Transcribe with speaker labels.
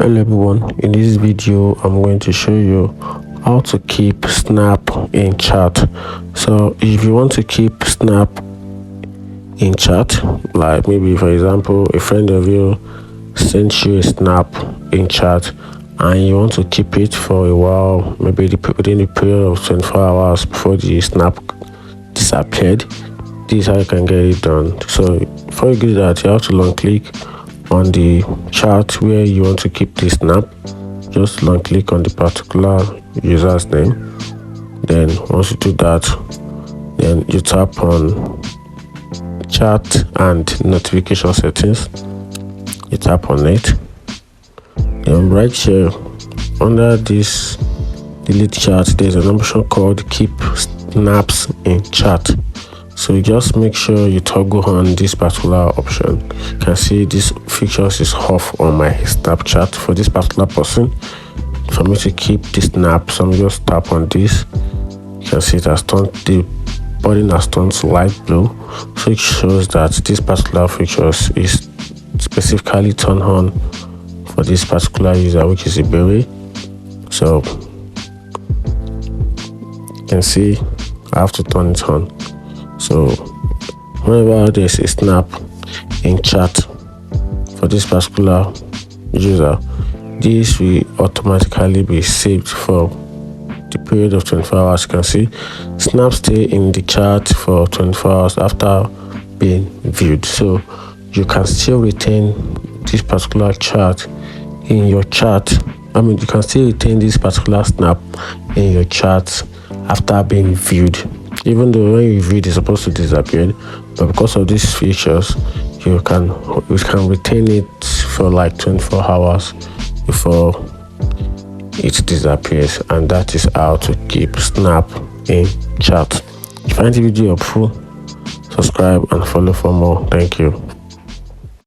Speaker 1: Hello everyone, in this video I'm going to show you how to keep Snap in chat. So if you want to keep Snap in chat, like maybe for example a friend of you sent you a snap in chat and you want to keep it for a while, maybe within the period of 24 hours before the snap disappeared, this is how you can get it done. So before you do that, you have to long click on the chart where you want to keep the snap. Just long click on the particular user's name. Then once you do that, then you tap on chat and notification settings. You tap on it. Then right here under this delete chat, there's an option called keep snaps in chat. So you just make sure you toggle on this particular option. You can see this features is off on my Snapchat for this particular person. For me to keep the snap, so I'm just tap on this. You can see it has turned, the button has turned to light blue, so it shows that this particular features is specifically turned on for this particular user, which is Iberi. So you can see I have to turn it on. So whenever there's a snap in chat for this particular user, this will automatically be saved for the period of 24 hours. You can see snaps stay in the chat for 24 hours after being viewed. So you can still retain this particular chat in your chat. You can still retain this particular snap in your chat after being viewed. Even though when you view it, it's supposed to disappear, but because of these features, you can retain it for like 24 hours before it disappears. And that is how to keep Snap in chat. If you find the video helpful, subscribe and follow for more. Thank you.